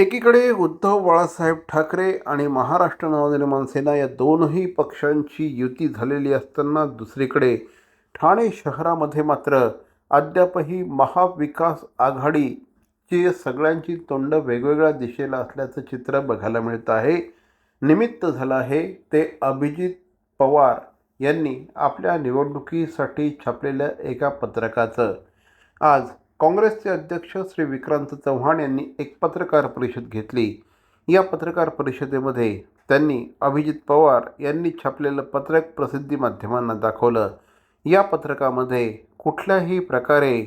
एकीकडे उद्धव बाळासाहेब ठाकरे आणि महाराष्ट्र नवनिर्माण सेना या दोनही पक्षांची युती झालेली असताना दुसरीकडे ठाणे शहरामध्ये मात्र अद्यापही महाविकास आघाडीची सगळ्यांची तोंड वेगवेगळ्या दिशेला असल्याचं चित्र बघायला मिळत आहे. निमित्त झालं आहे ते अभिजित पवार यांनी आपल्या निवडणुकीसाठी छापलेल्या एका पत्रकाचं. आज काँग्रेसचे अध्यक्ष श्री विक्रांत चव्हाण यांनी एक पत्रकार परिषद घेतली. या पत्रकार परिषदेमध्ये त्यांनी अभिजित पवार यांनी छापलेलं पत्रक प्रसिद्धी माध्यमांना दाखवलं. या पत्रकामध्ये कुठल्याही प्रकारे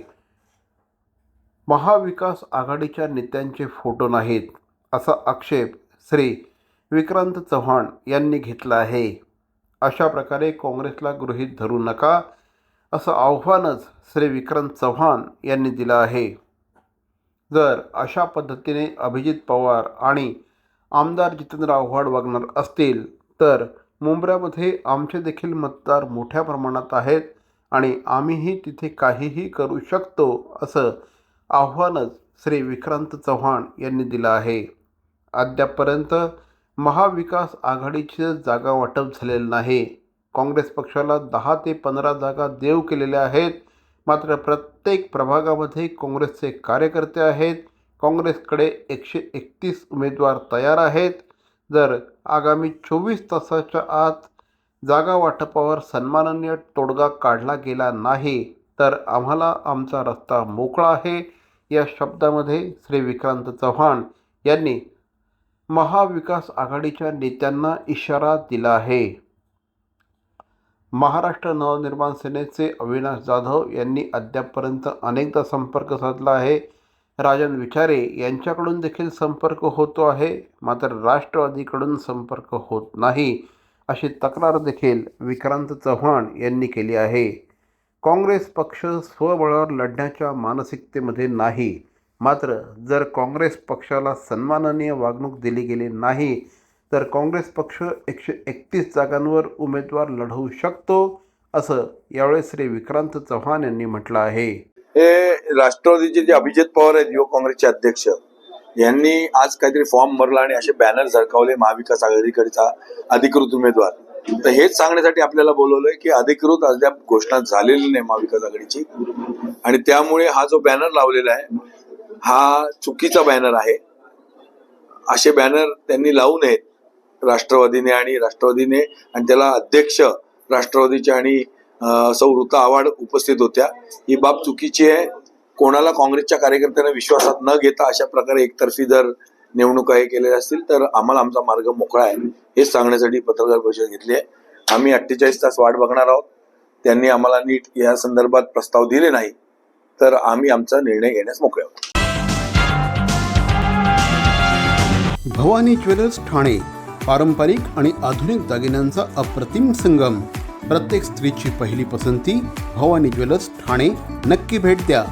महाविकास आघाडीच्या नेत्यांचे फोटो नाहीत असा आक्षेप श्री विक्रांत चव्हाण यांनी घेतला आहे. अशा प्रकारे काँग्रेसला गृहीत धरू नका असं आव्हानच श्री विक्रांत चव्हाण यांनी दिलं आहे. जर अशा पद्धतीने अभिजित पवार आणि आमदार जितेंद्र आव्हाड वागणार असतील तर मुंब्र्यामध्ये आमचे देखील मतदार मोठ्या प्रमाणात आहेत आणि आम्हीही तिथे काहीही करू शकतो असं आव्हानच श्री विक्रांत चव्हाण यांनी दिलं आहे. अद्यापपर्यंत महाविकास आघाडीचे जागा वाटप झालेलं नाही. काँग्रेस पक्षाला 10 ते 15 जागा देऊ केलेल्या आहेत. मात्र प्रत्येक प्रभागामध्ये काँग्रेसचे कार्यकर्ते आहेत. काँग्रेसकडे 131 उमेदवार तयार आहेत. जर आगामी 24 तासाच्या आत जागा वाटपावर सन्माननीय तोडगा काढला गेला नाही तर आम्हाला आमचा रस्ता मोकळा आहे या शब्दामध्ये श्री विक्रांत चव्हाण यांनी महाविकास आघाडीच्या नेत्यांना इशारा दिला आहे. महाराष्ट्र नवनिर्माण सेनेचे अविनाश जाधव यांनी अद्यापपर्यंत अनेकदा संपर्क साधला आहे. राजन विचारे यांच्याकडून देखील संपर्क होतो आहे. मात्र राष्ट्रवादीकडून संपर्क होत नाही अशी तक्रार देखील विक्रांत चव्हाण यांनी केली आहे. काँग्रेस पक्ष स्वबळावर लढण्याच्या मानसिकतेमध्ये नाही. मात्र जर काँग्रेस पक्षाला सन्माननीय वागणूक दिली गेली नाही तर काँग्रेस पक्ष 131 जागांवर उमेदवार लढवू शकतो असं यावेळी श्री विक्रांत चव्हाण यांनी म्हटलं आहे. हे राष्ट्रवादीचे जे अभिजित पवार आहेत युवक काँग्रेसचे अध्यक्ष यांनी आज काहीतरी फॉर्म भरला आणि असे बॅनर झळकावले महाविकास आघाडीकडचा अधिकृत उमेदवार. तर हेच सांगण्यासाठी आपल्याला बोलवलंय की अधिकृत अद्याप घोषणा झालेली नाही महाविकास आघाडीची आणि त्यामुळे हा जो बॅनर लावलेला आहे हा चुकीचा बॅनर आहे. असे बॅनर त्यांनी लावू नयेत राष्ट्रवादीने आणि त्याला अध्यक्ष राष्ट्रवादीचे आणि सौ ऋता आव्हाड उपस्थित होत्या. ही बाब चुकीची आहे. कोणाला काँग्रेसच्या कार्यकर्त्यांना विश्वासात न घेता अशा प्रकारे एकतर्फी जर निवडणुका हे केलेल्या असतील तर आम्हाला आमचा मार्ग मोकळा आहे हे सांगण्यासाठी पत्रकार परिषद घेतली आहे. आम्ही 48 तास वाट बघणार आहोत. त्यांनी आम्हाला नीट या संदर्भात प्रस्ताव दिले नाही तर आम्ही आमचा निर्णय घेण्यास मोकळे आहोत. भवानी ज्वेलर्स ठाणे पारंपरिक आणि आधुनिक दागिन्यांचा अप्रतिम संगम. प्रत्येक स्त्रीची पहिली पसंती भवानी ज्वेलर्स ठाणे. नक्की भेट द्या.